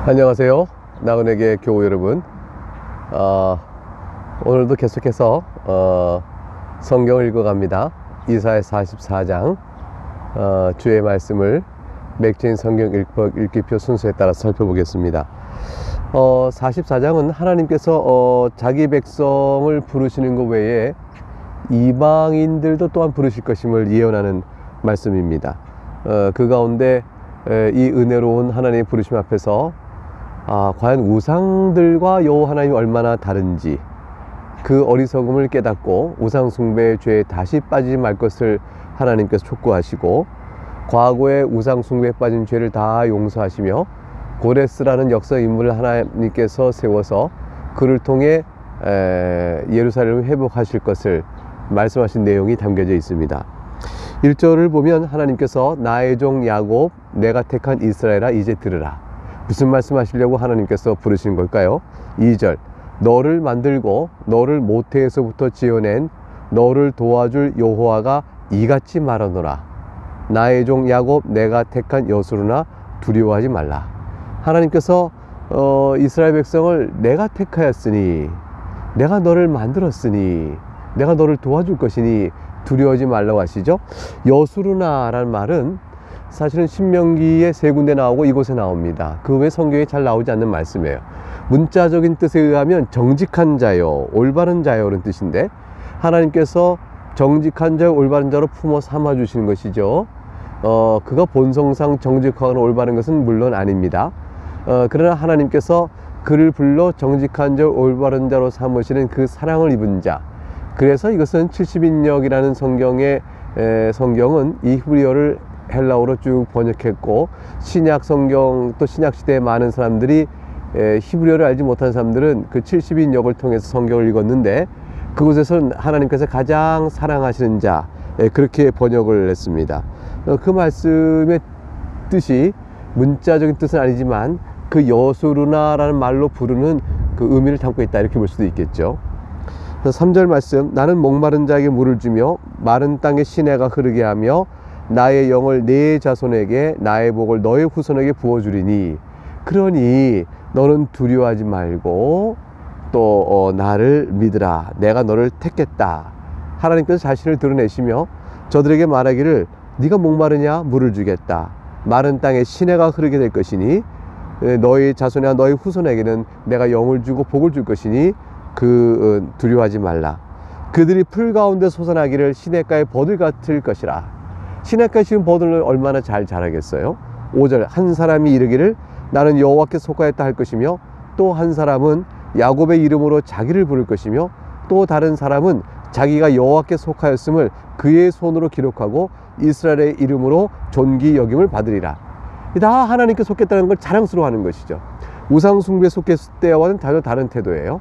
안녕하세요. 나은에게 교우 여러분. 오늘도 계속해서 성경을 읽어갑니다. 이사야 44장 주의 말씀을 맥주인 성경 읽기표 순서에 따라 살펴보겠습니다. 44장은 하나님께서 자기 백성을 부르시는 것 외에 이방인들도 또한 부르실 것임을 예언하는 말씀입니다. 그 가운데 이 은혜로운 하나님의 부르심 앞에서 과연 우상들과 여호와 하나님이 얼마나 다른지, 그 어리석음을 깨닫고 우상 숭배의 죄에 다시 빠지지 말 것을 하나님께서 촉구하시고, 과거의 우상 숭배에 빠진 죄를 다 용서하시며 고레스라는 역사 인물을 하나님께서 세워서 그를 통해 예루살렘을 회복하실 것을 말씀하신 내용이 담겨져 있습니다. 1절을 보면 하나님께서 나의 종 야곱, 내가 택한 이스라엘아 이제 들으라. 무슨 말씀하시려고 하나님께서 부르신 걸까요? 2절, 너를 만들고 너를 모태에서부터 지어낸 너를 도와줄 여호와가 이같이 말하노라. 나의 종 야곱, 내가 택한 여수르나 두려워하지 말라. 하나님께서 이스라엘 백성을 내가 택하였으니, 내가 너를 만들었으니, 내가 너를 도와줄 것이니 두려워하지 말라고 하시죠. 여수르나라는 말은 사실은 신명기에 세 군데 나오고 이곳에 나옵니다. 그 외에 성경에 잘 나오지 않는 말씀이에요. 문자적인 뜻에 의하면 정직한 자요, 올바른 자요 라는 뜻인데, 하나님께서 정직한 자요, 올바른 자로 품어 삼아 주시는 것이죠. 그가 본성상 정직하거나 올바른 것은 물론 아닙니다. 그러나 하나님께서 그를 불러 정직한 자, 올바른 자로 삼으시는 그 사랑을 입은 자, 그래서 이것은 70인역이라는 성경은 이 히브리어를 헬라어로 쭉 번역했고, 신약 성경 또 신약 시대에 많은 사람들이 히브리어를 알지 못하는 사람들은 그 70인역을 통해서 성경을 읽었는데, 그곳에서는 하나님께서 가장 사랑하시는 자, 그렇게 번역을 했습니다. 그 말씀의 뜻이 문자적인 뜻은 아니지만 그 여수르나라는 말로 부르는 그 의미를 담고 있다, 이렇게 볼 수도 있겠죠. 3절 말씀, 나는 목마른 자에게 물을 주며 마른 땅에 시내가 흐르게 하며 나의 영을 네 자손에게, 나의 복을 너의 후손에게 부어주리니, 그러니 너는 두려워하지 말고 또 나를 믿으라. 내가 너를 택했다. 하나님께서 자신을 드러내시며 저들에게 말하기를, 네가 목마르냐? 물을 주겠다. 마른 땅에 시내가 흐르게 될 것이니 너의 자손이나 너의 후손에게는 내가 영을 주고 복을 줄 것이니 두려워하지 말라. 그들이 풀 가운데 솟아나기를 시냇가의 버들 같을 것이라. 시냇가에 지금 버들을 얼마나 잘 자라겠어요? 5절, 한 사람이 이르기를 나는 여호와께 속하였다 할 것이며, 또 한 사람은 야곱의 이름으로 자기를 부를 것이며, 또 다른 사람은 자기가 여호와께 속하였음을 그의 손으로 기록하고 이스라엘의 이름으로 존귀 여김을 받으리라. 다 하나님께 속했다는 걸 자랑스러워하는 것이죠. 우상 숭배에 속했을 때와는 전혀 다른 태도예요.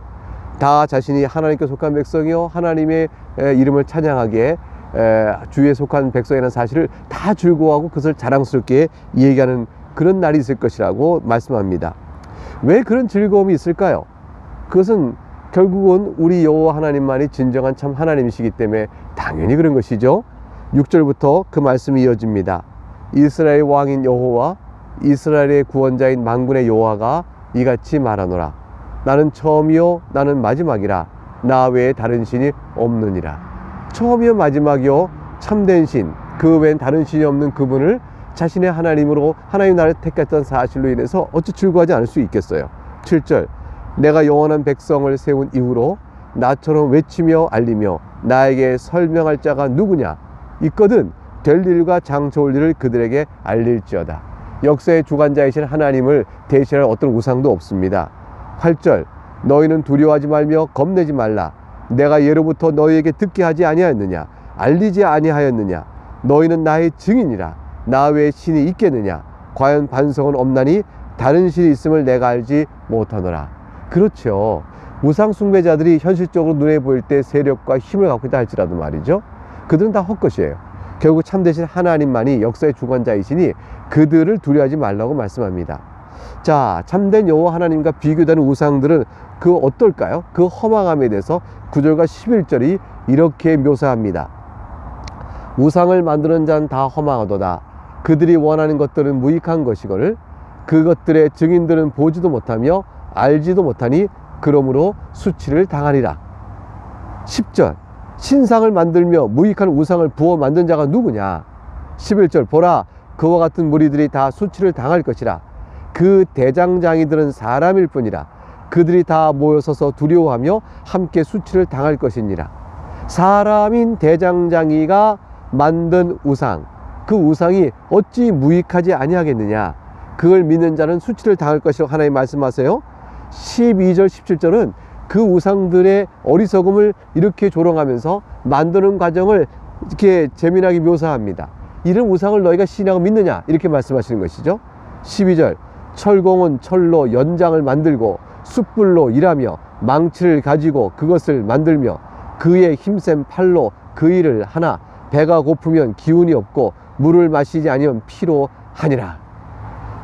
다 자신이 하나님께 속한 백성이요, 하나님의 이름을 찬양하기에 주에 속한 백성이라는 사실을 다 즐거워하고 그것을 자랑스럽게 얘기하는 그런 날이 있을 것이라고 말씀합니다. 왜 그런 즐거움이 있을까요? 그것은 결국은 우리 여호와 하나님만이 진정한 참 하나님이시기 때문에 당연히 그런 것이죠. 6절부터 그 말씀이 이어집니다. 이스라엘의 왕인 여호와, 이스라엘의 구원자인 만군의 여호와가 이같이 말하노라. 나는 처음이요 나는 마지막이라. 나 외에 다른 신이 없느니라. 처음이요 마지막이요 참된 신, 그 외엔 다른 신이 없는 그분을 자신의 하나님으로, 하나님 나라를 택했던 사실로 인해서 어찌 즐거워하지 않을 수 있겠어요. 7절, 내가 영원한 백성을 세운 이후로 나처럼 외치며 알리며 나에게 설명할 자가 누구냐? 있거든 될 일과 장초올 일을 그들에게 알릴지어다. 역사의 주관자이신 하나님을 대신할 어떤 우상도 없습니다. 8절, 너희는 두려워하지 말며 겁내지 말라. 내가 예로부터 너희에게 듣게 하지 아니하였느냐? 알리지 아니하였느냐? 너희는 나의 증인이라. 나 외에 신이 있겠느냐? 과연 반석은 없나니 다른 신이 있음을 내가 알지 못하노라. 그렇죠. 우상 숭배자들이 현실적으로 눈에 보일 때 세력과 힘을 갖고 있다 할지라도 말이죠, 그들은 다 헛것이에요. 결국 참되신 하나님만이 역사의 주관자이시니 그들을 두려워하지 말라고 말씀합니다. 자, 참된 여호와 하나님과 비교되는 우상들은 그 어떨까요? 그 험악함에 대해서 9절과 11절이 이렇게 묘사합니다. 우상을 만드는 자는 다 험악하도다. 그들이 원하는 것들은 무익한 것이거늘 그것들의 증인들은 보지도 못하며 알지도 못하니 그러므로 수치를 당하리라. 10절 신상을 만들며 무익한 우상을 부어 만든 자가 누구냐. 11절 보라 그와 같은 무리들이 다 수치를 당할 것이라. 그 대장장이들은 사람일 뿐이라. 그들이 다 모여서서 두려워하며 함께 수치를 당할 것이니라. 사람인 대장장이가 만든 우상, 그 우상이 어찌 무익하지 아니하겠느냐. 그걸 믿는 자는 수치를 당할 것이라고 하나님 말씀하세요. 12절 17절은 그 우상들의 어리석음을 이렇게 조롱하면서 만드는 과정을 이렇게 재미나게 묘사합니다. 이런 우상을 너희가 신하고 믿느냐 이렇게 말씀하시는 것이죠. 12절 철공은 철로 연장을 만들고 숯불로 일하며 망치를 가지고 그것을 만들며 그의 힘센 팔로 그 일을 하나 배가 고프면 기운이 없고 물을 마시지 아니면 피로하니라.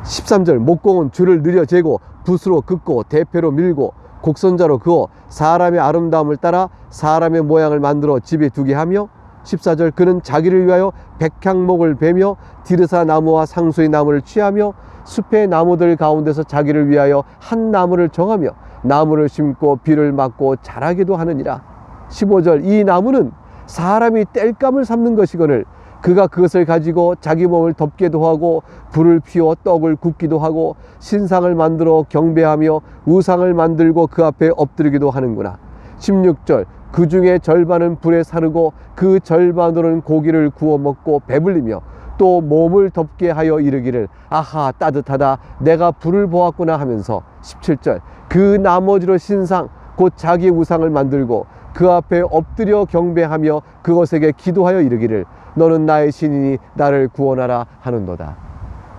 13절 목공은 줄을 느려 재고 붓으로 긋고 대패로 밀고 곡선자로 그어 사람의 아름다움을 따라 사람의 모양을 만들어 집에 두게 하며 14절 그는 자기를 위하여 백향목을 베며 디르사 나무와 상수의 나무를 취하며 숲의 나무들 가운데서 자기를 위하여 한 나무를 정하며 나무를 심고 비를 맞고 자라기도 하느니라. 15절 이 나무는 사람이 땔감을 삼는 것이거늘 그가 그것을 가지고 자기 몸을 덮기도 하고 불을 피워 떡을 굽기도 하고 신상을 만들어 경배하며 우상을 만들고 그 앞에 엎드리기도 하는구나. 16절 그 중에 절반은 불에 사르고 그 절반으로는 고기를 구워 먹고 배불리며 또 몸을 덮게 하여 이르기를 아하 따뜻하다 내가 불을 보았구나 하면서 17절 그 나머지로 신상 곧 자기 우상을 만들고 그 앞에 엎드려 경배하며 그것에게 기도하여 이르기를 너는 나의 신이니 나를 구원하라 하는도다.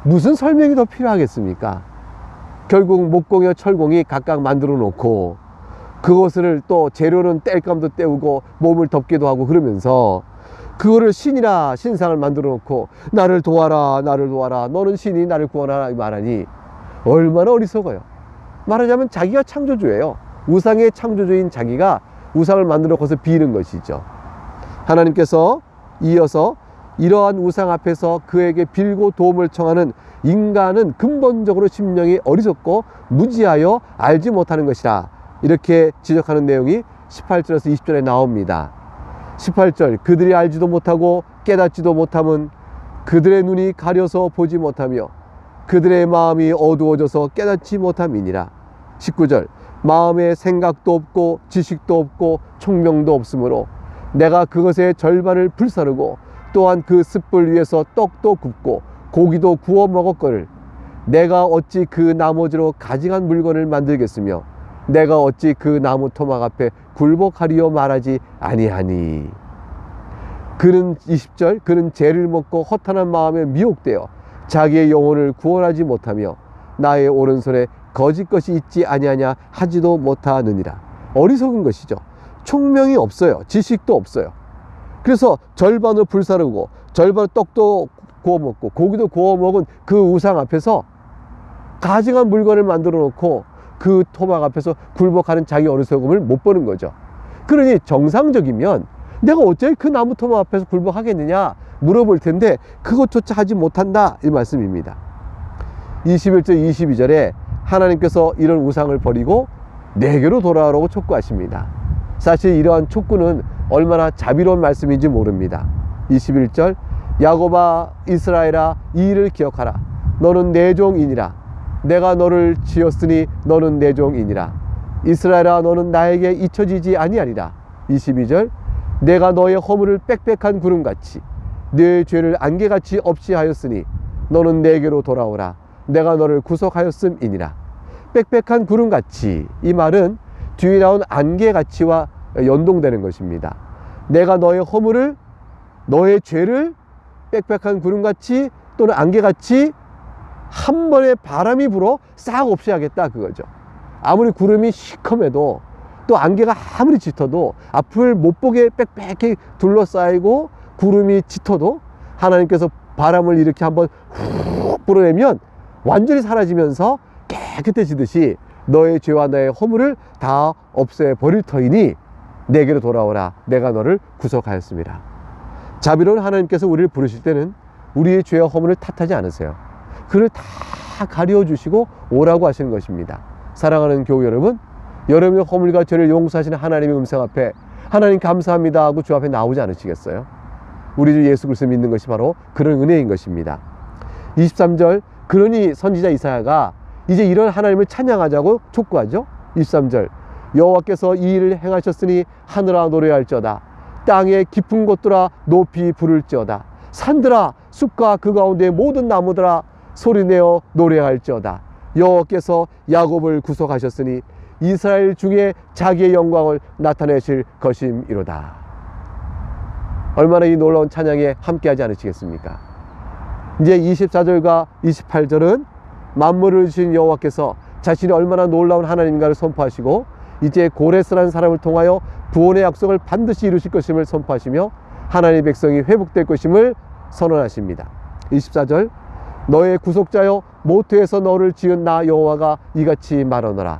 무슨 설명이 더 필요하겠습니까? 결국 목공과 철공이 각각 만들어 놓고 그것을 또 재료는 땔감도 때우고 몸을 덮기도 하고 그러면서 그거를 신이라 신상을 만들어 놓고 나를 도와라 나를 도와라 너는 신이 나를 구원하라 말하니 얼마나 어리석어요. 말하자면 자기가 창조주예요. 우상의 창조주인 자기가 우상을 만들어 거기서 비는 것이죠. 하나님께서 이어서 이러한 우상 앞에서 그에게 빌고 도움을 청하는 인간은 근본적으로 심령이 어리석고 무지하여 알지 못하는 것이라 이렇게 지적하는 내용이 18절에서 20절에 나옵니다. 18절 그들이 알지도 못하고 깨닫지도 못함은 그들의 눈이 가려서 보지 못하며 그들의 마음이 어두워져서 깨닫지 못함이니라. 19절 마음에 생각도 없고 지식도 없고 총명도 없으므로 내가 그것의 절반을 불사르고 또한 그 숯불 위에서 떡도 굽고 고기도 구워 먹었거늘 내가 어찌 그 나머지로 가증한 물건을 만들겠으며 내가 어찌 그 나무 토막 앞에 굴복하리요 말하지 아니하니. 그는 20절 그는 죄를 먹고 허탄한 마음에 미혹되어 자기의 영혼을 구원하지 못하며 나의 오른손에 거짓 것이 있지 아니하냐 하지도 못하느니라. 어리석은 것이죠. 총명이 없어요. 지식도 없어요. 그래서 절반을 불사르고 절반을 떡도 구워 먹고 고기도 구워 먹은 그 우상 앞에서 가증한 물건을 만들어 놓고 그 토막 앞에서 굴복하는 자기 어리석음을 못 보는 거죠. 그러니 정상적이면 내가 어째 그 나무 토막 앞에서 굴복하겠느냐 물어볼 텐데 그것조차 하지 못한다 이 말씀입니다. 21절 22절에 하나님께서 이런 우상을 버리고 내게로 돌아오라고 촉구하십니다. 사실 이러한 촉구는 얼마나 자비로운 말씀인지 모릅니다. 21절 야곱아 이스라엘아 이 일을 기억하라. 너는 내 종이니라. 내가 너를 지었으니 너는 내 종이니라. 이스라엘아 너는 나에게 잊혀지지 아니하리라. 22절 내가 너의 허물을 빽빽한 구름같이 네 죄를 안개같이 없이 하였으니 너는 내게로 돌아오라. 내가 너를 구속하였음이니라. 빽빽한 구름같이 이 말은 뒤에 나온 안개같이와 연동되는 것입니다. 내가 너의 허물을 너의 죄를 빽빽한 구름같이 또는 안개같이 한 번에 바람이 불어 싹 없이 하겠다 그거죠. 아무리 구름이 시커매도 또 안개가 아무리 짙어도 앞을 못 보게 빽빽히 둘러싸이고 구름이 짙어도 하나님께서 바람을 이렇게 한번 훅 불어내면 완전히 사라지면서 깨끗해지듯이 너의 죄와 너의 허물을 다 없애버릴 터이니 내게로 돌아오라. 내가 너를 구속하였습니다. 자비로운 하나님께서 우리를 부르실 때는 우리의 죄와 허물을 탓하지 않으세요. 그를 다 다 가려주시고 오라고 하시는 것입니다. 사랑하는 교우 여러분, 여러분의 허물과 죄를 용서하시는 하나님의 음성 앞에 하나님 감사합니다 하고 주 앞에 나오지 않으시겠어요? 우리 주 예수 그리스도 믿는 것이 바로 그런 은혜인 것입니다. 23절, 그러니 선지자 이사야가 이제 이런 하나님을 찬양하자고 촉구하죠. 23절, 여호와께서 이 일을 행하셨으니 하늘아 노래할지어다. 땅의 깊은 곳들아 높이 부를지어다. 산들아 숲과 그 가운데 모든 나무들아 소리내어 노래할지어다. 여호와께서 야곱을 구속하셨으니 이스라엘 중에 자기의 영광을 나타내실 것임이로다. 얼마나 이 놀라운 찬양에 함께하지 않으시겠습니까? 이제 24절과 28절은 만물을 주신 여호와께서 자신이 얼마나 놀라운 하나님인가를 선포하시고 이제 고레스라는 사람을 통하여 구원의 약속을 반드시 이루실 것임을 선포하시며 하나님의 백성이 회복될 것임을 선언하십니다. 24절, 너의 구속자여 모태에서 너를 지은 나 여호와가 이같이 말하노라.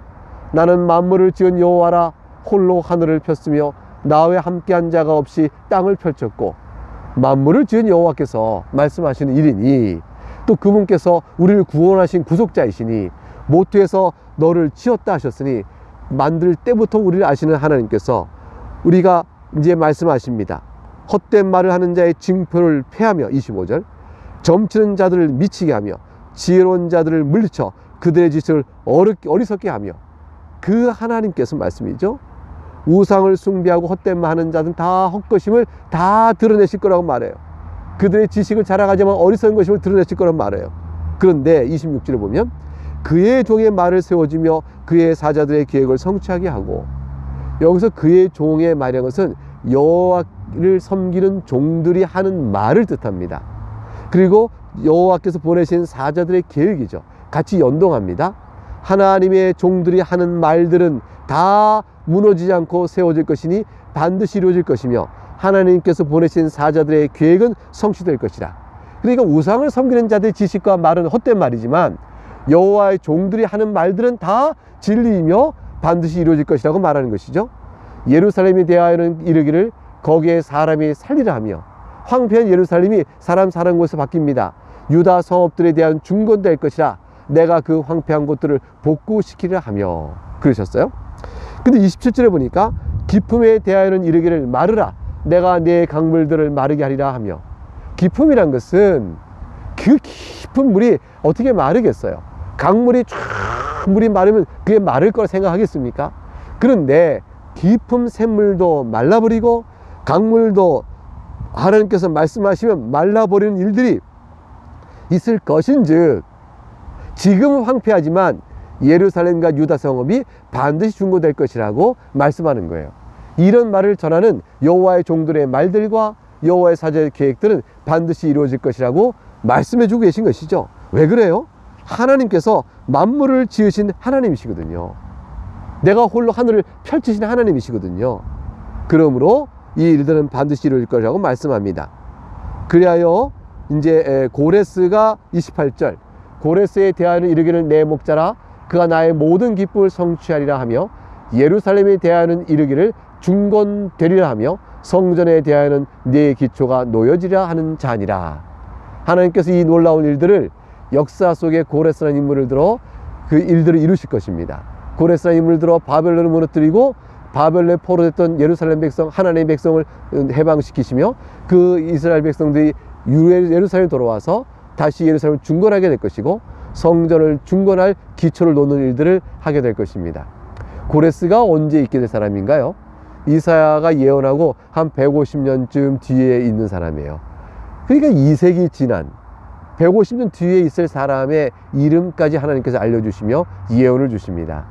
나는 만물을 지은 여호와라. 홀로 하늘을 폈으며 나와 함께한 자가 없이 땅을 펼쳤고. 만물을 지은 여호와께서 말씀하시는 일이니 또 그분께서 우리를 구원하신 구속자이시니 모태에서 너를 지었다 하셨으니 만들 때부터 우리를 아시는 하나님께서 우리가 이제 말씀하십니다. 헛된 말을 하는 자의 징표를 폐하며 25절, 점치는 자들을 미치게 하며 지혜로운 자들을 물리쳐 그들의 짓을 어리석게 하며. 그 하나님께서 말씀이죠. 우상을 숭배하고 헛된 말 하는 자들은 다 헛것임을 다 드러내실 거라고 말해요. 그들의 지식을 자랑하지만 어리석은 것임을 드러내실 거라고 말해요. 그런데 26절에 보면 그의 종의 말을 세워주며 그의 사자들의 계획을 성취하게 하고, 여기서 그의 종의 말이라는 것은 여호와를 섬기는 종들이 하는 말을 뜻합니다. 그리고 여호와께서 보내신 사자들의 계획이죠. 같이 연동합니다. 하나님의 종들이 하는 말들은 다 무너지지 않고 세워질 것이니 반드시 이루어질 것이며 하나님께서 보내신 사자들의 계획은 성취될 것이라. 그러니까 우상을 섬기는 자들의 지식과 말은 헛된 말이지만 여호와의 종들이 하는 말들은 다 진리이며 반드시 이루어질 것이라고 말하는 것이죠. 예루살렘에 대하여는 이르기를 거기에 사람이 살리라 하며, 황폐한 예루살렘이 사람 사는 곳에서 바뀝니다. 유다 성읍들에 대한 중건될 것이라 내가 그 황폐한 곳들을 복구시키리라 하며 그러셨어요. 근데 27절에 보니까 기품에 대하여는 이르기를 마르라 내가 내 강물들을 마르게 하리라 하며, 기품이란 것은 그 깊은 물이 어떻게 마르겠어요? 강물이 쫙 물이 마르면 그게 마를 거라 생각하겠습니까? 그런데 깊은 샘물도 말라버리고 강물도 하나님께서 말씀하시면 말라버리는 일들이 있을 것인즉 지금은 황폐하지만 예루살렘과 유다 성읍이 반드시 중건될 것이라고 말씀하는 거예요. 이런 말을 전하는 여호와의 종들의 말들과 여호와의 사자의 계획들은 반드시 이루어질 것이라고 말씀해 주고 계신 것이죠. 왜 그래요? 하나님께서 만물을 지으신 하나님이시거든요. 내가 홀로 하늘을 펼치신 하나님이시거든요. 그러므로 이 일들은 반드시 이루어질 것이라고 말씀합니다. 그리하여 이제 고레스가 28절, 고레스에 대하여는 이르기를 내 목자라 그가 나의 모든 기쁨을 성취하리라 하며, 예루살렘에 대하여는 이르기를 중건되리라 하며, 성전에 대하여는 네 기초가 놓여지리라 하는 자니라. 하나님께서 이 놀라운 일들을 역사 속에 고레스라는 인물을 들어 그 일들을 이루실 것입니다. 고레스라는 인물을 들어 바벨론을 무너뜨리고 바벨론에 포로됐던 예루살렘 백성, 하나님의 백성을 해방시키시며 그 이스라엘 백성들이 예루살렘에 돌아와서 다시 예루살렘을 중건하게 될 것이고 성전을 중건할 기초를 놓는 일들을 하게 될 것입니다. 고레스가 언제 있게 될 사람인가요? 이사야가 예언하고 한 150년쯤 뒤에 있는 사람이에요. 그러니까 2세기 지난 150년 뒤에 있을 사람의 이름까지 하나님께서 알려주시며 예언을 주십니다.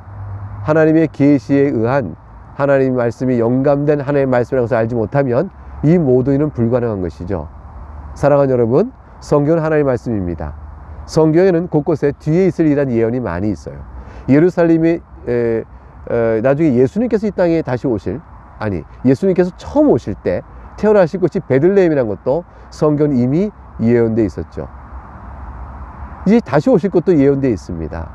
하나님의 계시에 의한 하나님의 말씀이 영감된 하나님의 말씀이라는 것을 알지 못하면 이 모든 일은 불가능한 것이죠. 사랑하는 여러분, 성경은 하나님의 말씀입니다. 성경에는 곳곳에 뒤에 있을 이란 예언이 많이 있어요. 예루살렘이 나중에 예수님께서 이 땅에 다시 오실, 아니 예수님께서 처음 오실 때 태어나실 곳이 베들레헴이라는 것도 성경은 이미 예언되어 있었죠. 이제 다시 오실 것도 예언되어 있습니다.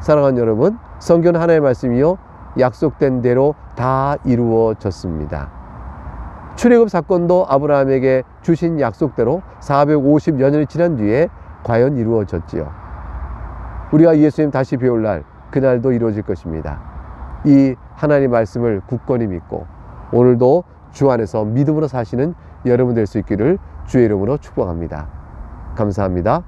사랑하는 여러분, 성경은 하나님의 말씀이요 약속된 대로 다 이루어졌습니다. 출애굽 사건도 우리가 예수님 다시 배울 날, 그날도 이루어질 것입니다. 이 하나님 말씀을 굳건히 믿고 오늘도 주 안에서 믿음으로 사시는 여러분 될 수 있기를 주의 이름으로 축복합니다. 감사합니다.